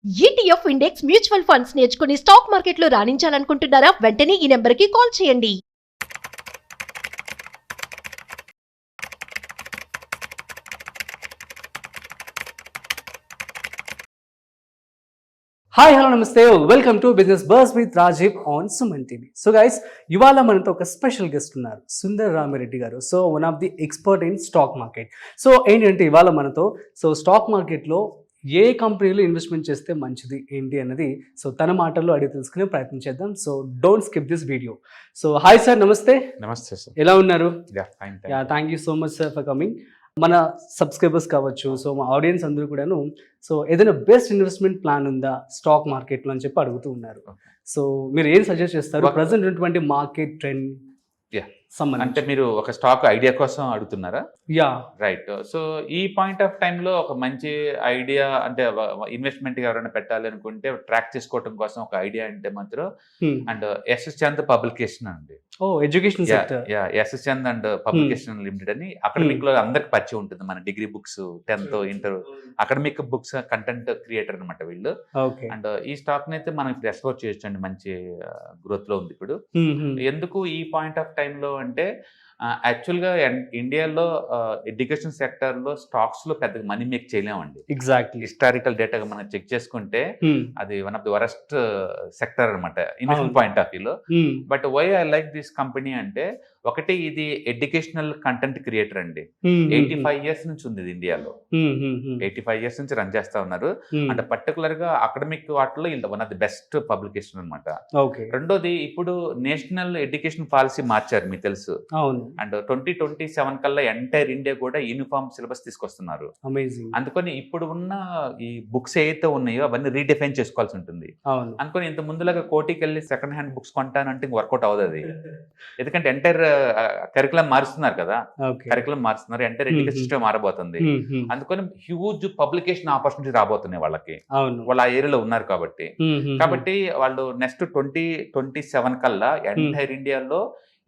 ETF index mutual funds నేర్చుకుని stock మార్కెట్లో రాణించాలనుకుంటున్నారా? వెంటనే ఈ నెంబర్కి కాల్ చేయండి. హాయ్ హలో నమస్తే welcome to business bus with Rajiv on Suman TV. So guys, ఇవాళ మనతో ఒక స్పెషల్ గెస్ట్ ఉన్నారు, Sundar Ramireddy garu. So one of the expert in stock market. సో ఏంటంటే ఇవాళ మనతో స్టాక్ మార్కెట్లో ఏ కంపెనీలో ఇన్వెస్ట్మెంట్ చేస్తే మంచిది ఏంటి అన్నది తన మాటల్లో అడిగి తెలుసుకునే ప్రయత్నం చేద్దాం. So don't skip this video. So hi sir, నమస్తే. నమస్తే సార్. ఎలా ఉన్నారు? Thank you so much sir for coming. మన సబ్స్క్రైబర్స్ కావచ్చు, మా ఆడియన్స్ అందరూ కూడాను ఏదైనా బెస్ట్ ఇన్వెస్ట్మెంట్ ప్లాన్ ఉందా స్టాక్ మార్కెట్లో అని చెప్పి అడుగుతూ ఉన్నారు. సో మీరు ఏం సజెస్ట్ చేస్తారు ప్రజెంట్ ఉన్నటువంటి మార్కెట్ ట్రెండ్ అంటే మీరు ఒక స్టాక్ ఐడియా కోసం అడుగుతున్నారా? Yeah right. సో ఈ పాయింట్ ఆఫ్ టైంలో ఒక మంచి ఐడియా అంటే ఇన్వెస్ట్మెంట్ ఎవరైనా పెట్టాలి అనుకుంటే ట్రాక్ చేసుకోవడం కోసం ఒక ఐడియా అంటే మాత్రం అండ్ ఎస్ఎస్ చంద్ పబ్లికేషన్ అండి. Education sector. SS Chand and publication limited అని అకాడమిక్ లో అందరికి పరిచయం ఉంటుంది. మన degree books, 10th, inter academic books content creator అనమాట వీళ్ళు. అండ్ ఈ స్టాక్ అయితే మనం ఇప్పుడు ఎక్స్ప్లోర్ చేయొచ్చు అండి. మంచి గ్రోత్ లో ఉంది ఇప్పుడు. ఎందుకు ఈ పాయింట్ ఆఫ్ టైంలో అంటే యాక్చువల్గా ఇండియాలో ఎడ్యుకేషన్ సెక్టర్ లో స్టాక్స్ లో పెద్దగా మనీ మేక్ చేయలేమండి. ఎగ్జాక్ట్లీ. హిస్టారికల్ డేటా మనం చెక్ చేసుకుంటే అది one of the worst sector అనమాట ఇన్వెస్ట్మెంట్ పాయింట్ ఆఫ్ వ్యూలో. But why I like this company అంటే ఒకటి, ఇది ఎడ్యుకేషనల్ కంటెంట్ క్రియేటర్ అండి. 85 years నుంచి ఉంది ఇది ఇండియాలో. 85 years నుంచి రన్ చేస్తా ఉన్నారు. అండ్ పర్టికులర్ గా అకాడమిక్ వాటిలో ఇది one of the best publication అనమాట. రెండోది, ఇప్పుడు నేషనల్ ఎడ్యుకేషన్ పాలసీ మార్చారు మీకు తెలుసు. అండ్ 2027 కల్లా ఎంటైర్ ఇండియా కూడా యూనిఫామ్ సిలబస్ తీసుకొస్తున్నారు. అందుకని ఇప్పుడు ఉన్న ఈ బుక్స్ ఏవైతే ఉన్నాయో అవన్నీ రీడిఫైన్ చేసుకోవాల్సి ఉంటుంది. అందుకని ఇంత ముందులాగా కోటికి వెళ్ళి సెకండ్ హ్యాండ్ బుక్స్ కొంటానంటే వర్కౌట్ అవ్వదు అది. ఎందుకంటే ఎంటైర్ కరికులం మారుస్తున్నారు కదా, కరికులం మారుస్తున్నారు, ఎంటైర్ ఎడ్యుకేషన్ సిస్టమ్ మారబోతుంది. అందుకని హ్యూజ్ పబ్లికేషన్ ఆపర్చునిటీ రాబోతున్నాయి వాళ్ళకి, వాళ్ళు ఆ ఏరియాలో ఉన్నారు కాబట్టి. వాళ్ళు నెక్స్ట్ 2027 కల్లా ఎంటైర్ ఇండియాలో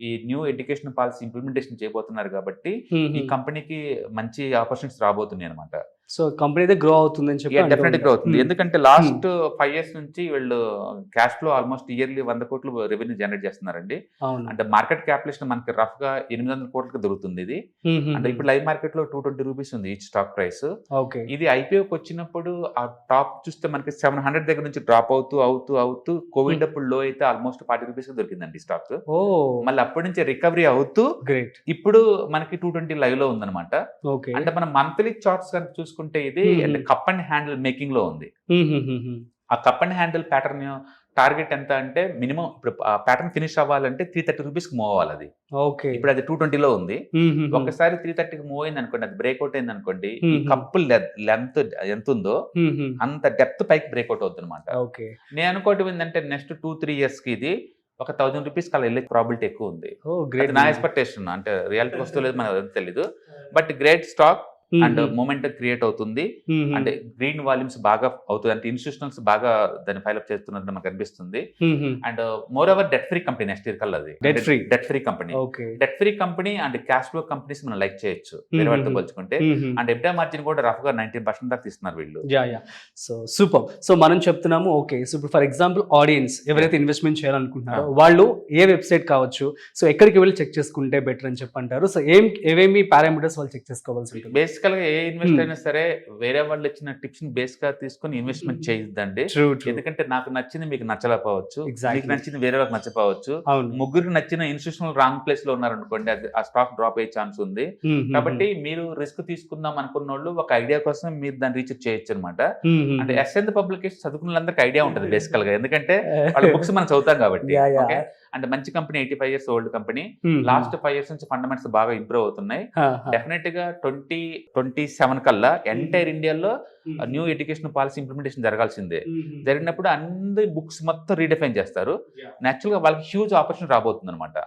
ఈ న్యూ ఎడ్యుకేషన్ పాలసీ ఇంప్లిమెంటేషన్ చేయబోతున్నారు కాబట్టి ఈ కంపెనీకి మంచి ఆపర్చునిటీస్ రాబోతున్నాయి అనమాట. సో కంపెనీ అయితే గ్రో అవుతుందని చెప్పి డెఫినెట్లీ గ్రో అవుతుంది. ఎందుకంటే లాస్ట్ 5 years నుంచి వీళ్ళు క్యాష్ ఫ్లో ఆల్మోస్ట్ ఇయర్లీ 100 కోట్లు రెవెన్యూ జనరేట్ చేస్తున్నారండి. అంటే మార్కెట్ క్యాపిటలైజేషన్ మనకి రఫ్ గా 800 కోట్లకి దొరుకుతుంది ఇది. అంటే ఇప్పుడు లైవ్ మార్కెట్ లో 220 రూపీస్ ఉంది ఈచ్ స్టాక్ ప్రైస్. ఇది ఐపీఓకి వచ్చినప్పుడు ఆ టాప్ చూస్తే మనకి 700 దగ్గర నుంచి డ్రాప్ అవుతూ కోవిడ్ అప్పుడు లో అయితే ఆల్మోస్ట్ 40 రూపీస్ దొరికిందండి స్టాక్. మళ్ళీ అప్పటి నుంచి రికవరీ అవుతూ ఇప్పుడు మనకి 220 లైవ్ లో ఉందన్నమాట. అంటే మనం మంత్లీ చార్ట్స్ కనుక చూసుకుంటే ఇది కప్ అండ్ హ్యాండిల్ మేకింగ్ లో ఉంది. ఆ cup and handle pattern target ఎంత అంటే మినిమం ఇప్పుడు ప్యాటర్న్ ఫినిష్ అవ్వాలంటే 330 రూపీస్ మూవ్ అవ్వాలి అది. ఇప్పుడు అది 220 లో ఉంది. ఒకసారి 330కి మూవ్ అయింది అనుకోండి, అది బ్రేక్అవుట్ అయింది అనుకోండి, ఈ కప్పు లెంత్ ఎంత ఉందో అంత డెప్త్ పైకి బ్రేక్అవుట్ అవుతుంది అనమాట. నేను అనుకోవటం ఏంటంటే నెక్స్ట్ 2-3 years కి ఇది ఒక 1000 రూపీస్ కల్లా వెళ్ళే ప్రాబిలిటీ ఎక్కువ ఉంది. నా ఎక్స్పెక్టేషన్, అంటే రియాలిటీ వస్తూ లేదు మనకు తెలీదు. But great stock and moment create అవుతుంది. అంటే గ్రీన్ వాల్యూమ్స్ బాగా అవుతుంది, అంటే ఇన్స్టిట్యూషనల్స్ బాగా దాన్ని ఫైల్ అప్ చేస్తున్నట్టు మనకు అనిపిస్తుంది. And more over debt free company next year కల్లా అది debt free company. Debt free company and cash flow companies మనం లైక్ చేయొచ్చు వేరే వాళ్ళతో పోల్చుకుంటే. అండ్ ఎబ్డా మార్జిన్ కూడా రఫ్ గా 19% దాకా తీస్తున్నారు వీళ్ళు. So super. సో మనం చెప్తున్నాము ఓకే. సో ఇప్పుడు ఫర్ ఎగ్జాంపుల్ ఆడియన్స్ ఎవరైతే ఇన్వెస్ట్మెంట్ చేయాలనుకుంటున్నారో వాళ్ళు ఏ వెబ్సైట్ కావచ్చు, సో ఎక్కడికి వెళ్ళి చెక్ చేసుకుంటే బెటర్ అని చెప్పంటారు? సో ఏమేమి పారామీటర్స్ వాళ్ళు చెక్ చేసుకోవాల్సి ఉంటుంది? బేసికల్ గా ఏ ఇన్వెస్ట్ అయినా సరే వేరే వాళ్ళు ఇచ్చిన టిప్స్ ని బేస్ గా తీసుకుని ఇన్వెస్ట్మెంట్ చేయొద్దండి. ఎందుకంటే నాకు నచ్చింది మీకు నచ్చలేకపోవచ్చు, మీకు నచ్చింది వేరే వాళ్ళకి నచ్చపోవచ్చు. ముగ్గురికి నచ్చిన ఇన్స్టిట్యూషనల్ రాంగ్ ప్లేస్ లో ఉన్నారనుకోండి, అది ఆ స్టాక్ డ్రాప్ అయ్యే ఛాన్స్ ఉంది. కాబట్టి మీరు రిస్క్ తీసుకుందాం అనుకున్న వాళ్ళు ఒక ఐడియా కోసం మీరు దాన్ని రీచ్ చేయొచ్చు అనమాట. అంటే ఎస్ఎన్ పబ్లికేషన్ చదువుకున్న వాళ్ళందరికీ ఐడియా ఉంటుంది బేసికల్ గా, ఎందుకంటే వాళ్ళ బుక్స్ మనం చదువుతాం కాబట్టి. అంటే మంచి company, 85 years old company. Last 5 years నుంచి ఫండమెంటల్స్ బాగా ఇంప్రూవ్ అవుతున్నాయి. డెఫినెట్ గా 2027 కల్లా ఎంటైర్ ఇండియాలో న్యూ ఎడ్యుకేషన్ పాలసీ ఇంప్లిమెంటేషన్ జరగాల్సిందే. జరిగినప్పుడు అన్ని బుక్స్ మొత్తం రీడిఫైన్ చేస్తారు. నేచురల్ గా వాళ్ళకి హ్యూజ్ ఆపర్చునిటీ రాబోతుంది అనమాట.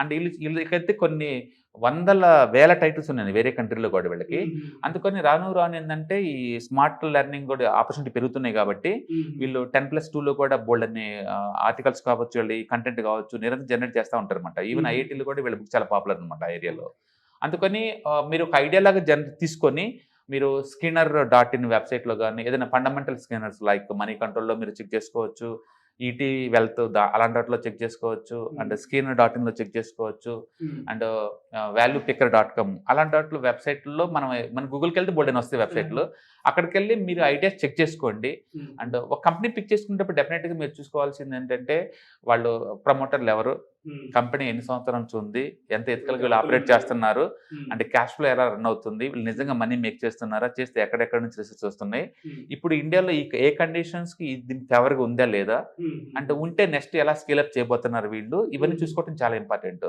అండ్ వీళ్ళకైతే కొన్ని 100,000 టైటిల్స్ ఉన్నాయి వేరే కంట్రీలో కూడా వీళ్ళకి. అందుకని రాను ఏంటంటే ఈ స్మార్ట్ లెర్నింగ్ కూడా ఆపర్చునిటీ పెరుగుతున్నాయి కాబట్టి వీళ్ళు 10+2లో కూడా బోల్డ్ అన్ని ఆర్టికల్స్ కావచ్చు, వీళ్ళు కంటెంట్ కావచ్చు నిరంతరం జనరేట్ చేస్తూ ఉంటారు అనమాట. ఈవెన్ ఐఐటీలో కూడా వీళ్ళ బుక్ చాలా పాపులర్ అనమాట ఆ ఏరియాలో. అందుకని మీరు ఒక ఐడియా లాగా తీసుకొని మీరు skinner.in వెబ్సైట్లో కానీ ఏదైనా ఫండమెంటల్ స్కానర్స్ లైక్ మనీ కంట్రోల్లో మీరు చెక్ చేసుకోవచ్చు, ఈటీ వెల్త్ అలాంటి వాటిలో చెక్ చేసుకోవచ్చు, అండ్ skinner.in చెక్ చేసుకోవచ్చు, అండ్ valuepicker.com అలాంటి వాటిలో వెబ్సైట్లో మన గూగుల్కి వెళ్తే బోల్డెన్ వస్తాయి వెబ్సైట్లు. అక్కడికి వెళ్ళి మీరు ఐడియాస్ చెక్ చేసుకోండి. అండ్ ఒక కంపెనీ పిక్ చేసుకునేటప్పుడు డెఫినెట్గా మీరు చూసుకోవాల్సింది ఏంటంటే వాళ్ళు ప్రమోటర్లు ఎవరు, కంపెనీ ఎన్ని సంవత్సరాల నుంచి ఉంది, ఎంత ఎథికల్గా వీళ్ళు ఆపరేట్ చేస్తున్నారు, అంటే క్యాష్ ఫ్లో ఎలా రన్ అవుతుంది, వీళ్ళు నిజంగా మనీ మేక్ చేస్తున్నారా, చేస్తే ఎక్కడెక్కడ నుంచి రిసర్చ్ వస్తున్నాయి, ఇప్పుడు ఇండియాలో ఏ కండిషన్స్కి దీనికి ఫేవర్గా ఉందా లేదా, అంటే ఉంటే నెక్స్ట్ ఎలా స్కేలప్ చేయబోతున్నారు వీళ్ళు, ఇవన్నీ చూసుకోవడం చాలా ఇంపార్టెంట్.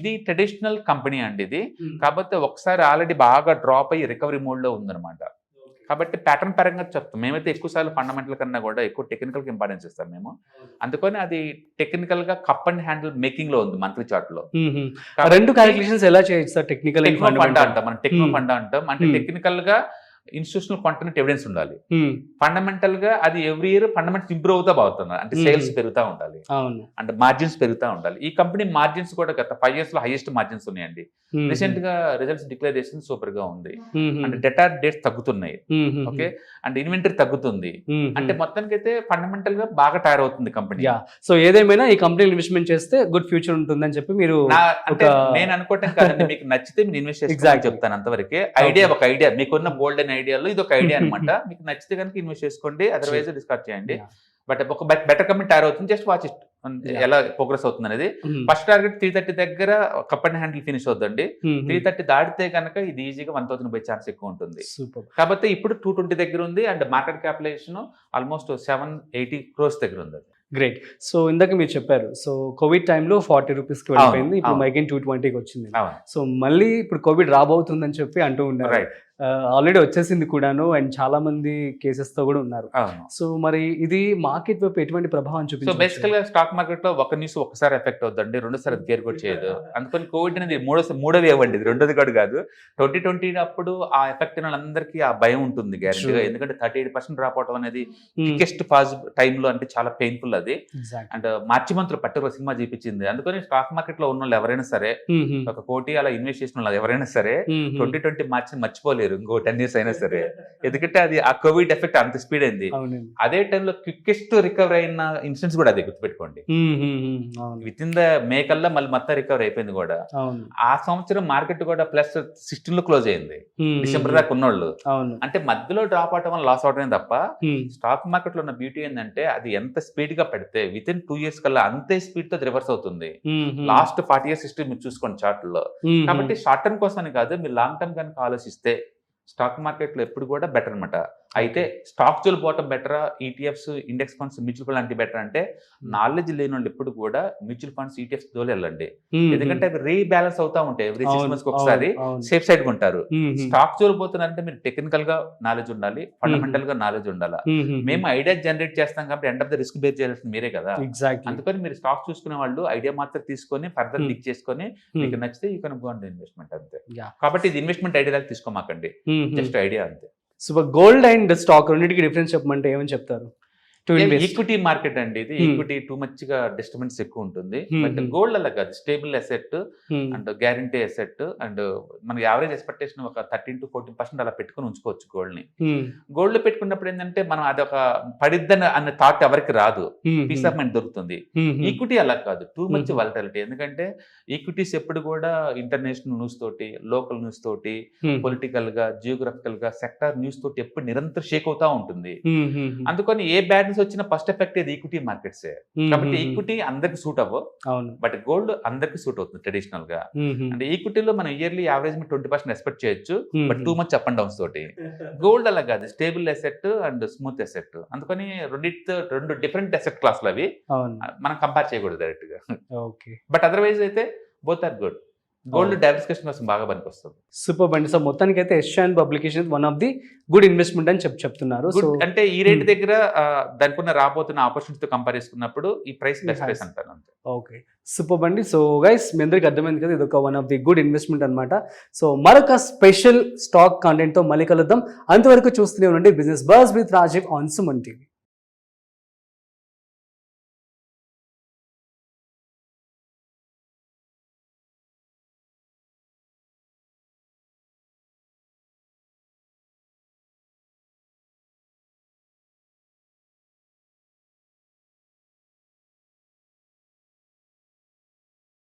ఇది ట్రెడిషనల్ కంపెనీ అండి ఇది, కాకపోతే ఒకసారి ఆల్రెడీ బాగా డ్రాప్ అయ్యి రికవరీ మోడ్లో ఉందన్నమాట. కాబట్టి ప్యాటర్న్ పరంగా చెప్తాం, మేమైతే ఎక్కువసార్లు ఫండమెంటల్ కన్నా కూడా ఎక్కువ టెక్నికల్కి ఇంపార్టెన్స్ ఇస్తాం మేము. అందుకని అది టెక్నికల్గా కప్ అండ్ హ్యాండిల్ మేకింగ్ లో ఉంది మంత్లీ చార్ట్ లో. రెండు క్యాలిక్యులేషన్స్ ఎలా చేయొచ్చు సార్? టెక్నికల్ ఫండా అంటాం మనం, టెక్నో ఫండా అంటాం. అంటే టెక్నికల్ గా ఇన్స్టిట్యూషనల్ కాంటెంట్ ఎవిడెన్స్ ఉండాలి, ఫండమెంటల్ గా అది ఎవ్రీ ఇయర్ ఫండమెంటల్స్ ఇంప్రూవ్ అవుతా పోతున్నారు, అంటే సేల్స్ పెరుగుతూ ఉండాలి, అంటే మార్జిన్స్ పెరుగుతూ ఉండాలి. ఈ కంపెనీ మార్జిన్స్ కూడా గత 5 years లో హైయెస్ట్ మార్జిన్స్ ఉన్నాయండి. రీసెంట్ గా రిజల్ట్స్ డిక్లరేషన్ సూపర్ గా ఉంది, అంటే డెటార్ డేట్స్ తగ్గుతున్నాయి, ఓకే, అండ్ ఇన్వెంటరీ తగ్గుతుంది, అంటే మొత్తానికి అయితే ఫండమెంటల్ గా బాగా తయారవుతుంది అవుతుంది కంపెనీ. సో ఏదేమైనా ఈ కంపెనీ ఇన్వెస్ట్మెంట్ చేస్తే గుడ్ ఫ్యూచర్ ఉంటుందని చెప్పి మీరు, నేను అనుకోవటం కాదండి, మీకు నచ్చితే మీరు ఇన్వెస్ట్ చేసి చెప్తాను అంతవరకే. ఐడియా ఒక ఐడియా, మీకున్న బోల్డెన్ ఐడియాలో ఇది ఒక ఐడియా అనమాట. మీకు నచ్చితే కనుక ఇన్వెస్ట్ చేసుకోండి, అదర్వైజ్ డిస్కస్ చేయండి. బట్ ఒక బెటర్ కంపెనీ తయారు అవుతుంది, జస్ట్ వాచ్ ఇట్ ఎలా ప్రోగ్రెస్ అవుతుంది అనేది. ఫస్ట్ టార్గెట్ 330 దగ్గర కప్ అండ్ హ్యాండిల్ ఫినిష్ అవుతుంది. 330 దాటితే కనుక ఇది ఈజీగా 1000 పోయే ఛాన్స్ ఎక్కువ ఉంటుంది. కాబట్టి ఇప్పుడు 220 దగ్గర ఉంది, and market capitalization almost 780 crores దగ్గర ఉంది. గ్రేట్. సో ఇందాక మీరు చెప్పారు, సో కోవిడ్ టైంలో 40 రూపీస్కి వెళ్ళిపోయింది, ఇప్పుడు మైకెన్ 220కి వచ్చింది. సో మళ్ళీ ఇప్పుడు కోవిడ్ రాబోతుందని చెప్పి అంటూ ఉన్నారు, ఆల్రెడీ వచ్చేసింది కూడాను, అండ్ చాలా మంది కేసెస్ తో కూడా ఉన్నారు. సో మరి ఇది మార్కెట్ వైపు ఎటువంటి ప్రభావం చూపించింది? సో బేసికల్ గా స్టాక్ మార్కెట్ లో ఒక న్యూస్ ఒకసారి ఎఫెక్ట్ అవుతుంది, రెండోసారి అది కేర్ కూడా చేయదు. అందుకని కోవిడ్ అనేది మూడో వేవ్ అండి, రెండోది కూడా కాదు. 2020 అప్పుడు ఆ ఎఫెక్ట్ అయిన వాళ్ళందరికీ ఆ భయం ఉంటుంది గ్యారెంటీగా, ఎందుకంటే 38% డ్రాప్ అవడం అనేది బిగ్గెస్ట్ పాజిటివ్ టైంలో, అంటే చాలా పెయిన్ఫుల్ అది. అండ్ మార్చి మంత్ లో పర్టికులర్ సినిమా చూపించింది. అందుకని స్టాక్ మార్కెట్ లో ఉన్న వాళ్ళు ఎవరైనా సరే, 1 కోటి అలా ఇన్వెస్ట్ చేసిన వాళ్ళు ఎవరైనా సరే 2020 మార్చిని మర్చిపోలేరు ఇంకో 10 years అయినా సరే, ఎందుకంటే అది ఆ కోవిడ్ ఎఫెక్ట్ అంత స్పీడ్ అయింది. అదే టైంలో క్విక్కెస్ట్ రికవర్ అయిన ఇన్సిడెంట్స్ కూడా అదే గుర్తుపెట్టుకోండి. విత్ ఇన్ ద మే కల్లా మళ్ళీ మొత్తం రికవర్ అయిపోయింది కూడా. ఆ సంవత్సరం మార్కెట్ కూడా +16 లో క్లోజ్ అయింది, డిసెంబర్ దాకా ఉన్నోళ్ళు. అంటే మధ్యలో డ్రాప్ అవటం వల్ల లాస్ అవటమే తప్ప, స్టాక్ మార్కెట్ లో ఉన్న బ్యూటీ ఏంటంటే అది ఎంత స్పీడ్ గా పెడితే విత్ ఇన్ 2 years కల్లా అంతే స్పీడ్ తో రివర్స్ అవుతుంది. లాస్ట్ 40 years హిస్టరీ మీరు చూసుకోండి చార్ట్ లో. కాబట్టి షార్ట్ టర్మ్ కోసమని కాదు, మీరు లాంగ్ టర్మ్ కనుక ఆలోచిస్తే స్టాక్ మార్కెట్ లో ఎప్పుడు కూడా బెటర్ అనమాట. అయితే స్టాక్ జోలు పోవటం బెటరా, ETFs, index funds, mutual fund అంటే బెటర్ అంటే, నాలెడ్జ్ లేని వాళ్ళు ఎప్పుడు కూడా మ్యూచువల్ ఫండ్స్, ఈటీఎఫ్స్ జోలు వెళ్ళండి, ఎందుకంటే అవి రీబ్యాలెన్స్ అవుతా ఉంటాయి. ఎవ్రీ 6 months ఒకసారి సేఫ్ సైడ్ ఉంటారు. స్టాక్ జోలు పోతున్నారంటే మీరు టెక్నికల్ గా నాలెడ్జ్ ఉండాలి, ఫండమెంటల్ గా నాలెడ్జ్ ఉండాలి. మేము ఐడియా జనరేట్ చేస్తాం కాబట్టి end of the risk bear చేయాల్సింది మీరే కదా. అందుకని మీరు స్టాక్ చూసుకునే వాళ్ళు ఐడియా మాత్రం తీసుకొని ఫర్దర్ లిక్ చేసుకొని మీకు నచ్చితే you can go on the investment అంతే. కాబట్టి ఇది ఇన్వెస్ట్మెంట్ ఐడియా తీసుకోమాకండి, జస్ట్ ఐడియా అంతే. సో గోల్డ్ అండ్ స్టాక్ రెండింటికి డిఫరెన్స్ చెప్పమంటే ఏమని చెప్తారు? ఈక్విటీ మార్కెట్ అండి ఇది, ఈక్విటీ టూ మచ్ గా డిస్టర్బెన్స్ ఎక్కువ ఉంటుంది. బట్ గోల్డ్ అలా కాదు, stable asset and guarantee asset, and మన యావరేజ్ ఎక్స్పెక్టేషన్ ఒక 13 to 14% అలా పెట్టుకుని ఉంచుకోవచ్చు గోల్డ్ ని. గోల్డ్ లో పెట్టుకున్నప్పుడు ఏంటంటే మనం అది ఒక పడిద్దని అనే థాట్ ఎవరికి రాదు, పీస్ ఆఫ్ మైండ్ దొరుకుతుంది. ఈక్విటీ అలా కాదు, టూ మచ్ వాలటిలిటీ, ఎందుకంటే ఈక్విటీస్ ఎప్పుడు కూడా ఇంటర్నేషనల్ న్యూస్ తోటి, లోకల్ న్యూస్ తోటి, పొలిటికల్ గా, జియోగ్రఫికల్ గా, సెక్టార్ న్యూస్ తోటి ఎప్పుడు నిరంతరం షేక్ అవుతా ఉంటుంది. అందుకని ఏ బ్యాడ్ వచ్చిన ఫస్ట్ ఎఫెక్ట్ ఇది ఈక్విటీ మార్కెట్స్. కాబట్టి ఈక్విటీ అందరికి సూట్ అవ్వవు, బట్ గోల్డ్ అందరికి సూట్ అవుతుంది ట్రెడిషనల్ గా. అంటే ఈక్విటీలో మనం ఇయర్లీ యావరేజ్ 20% ఎక్స్పెక్ట్ చేయొచ్చు, but too much up and downs తోటి. గోల్డ్ అలా కాదు, stable asset and smooth asset. అందుకని రెండు డిఫరెంట్ అసెట్ క్లాసులు అవి, మనం కంపేర్ చేయకూడదు డైరెక్ట్ గా. బట్ అదర్వైజ్ అయితే both are good. Gold diversification కోసం బాగా పనికొస్తుంది. సూపర్ బండి. సో మొత్తానికి అయితే Asian publication one of the good investment అని చెప్తున్నారు. సో అంటే ఈ రేట్ దగ్గర దానికి రాబోతున్న ఆపర్చునిటీతో కంపేర్ చేసుకున్నప్పుడు ఈ ప్రైస్ బెస్ట్ ప్రైస్ అంటారు అంతే. ఓకే, సూపర్ బండి. సో గైస్, మీ అందరికి అర్థమైంది కదా, ఇది ఒక one of the good investment అనమాట. సో మరొక స్పెషల్ స్టాక్ కంటెంట్ తో మళ్ళీ కలుద్దాం. అంతవరకు చూస్తూనే ఉండండి business buzz with Rajiv on Suman TV.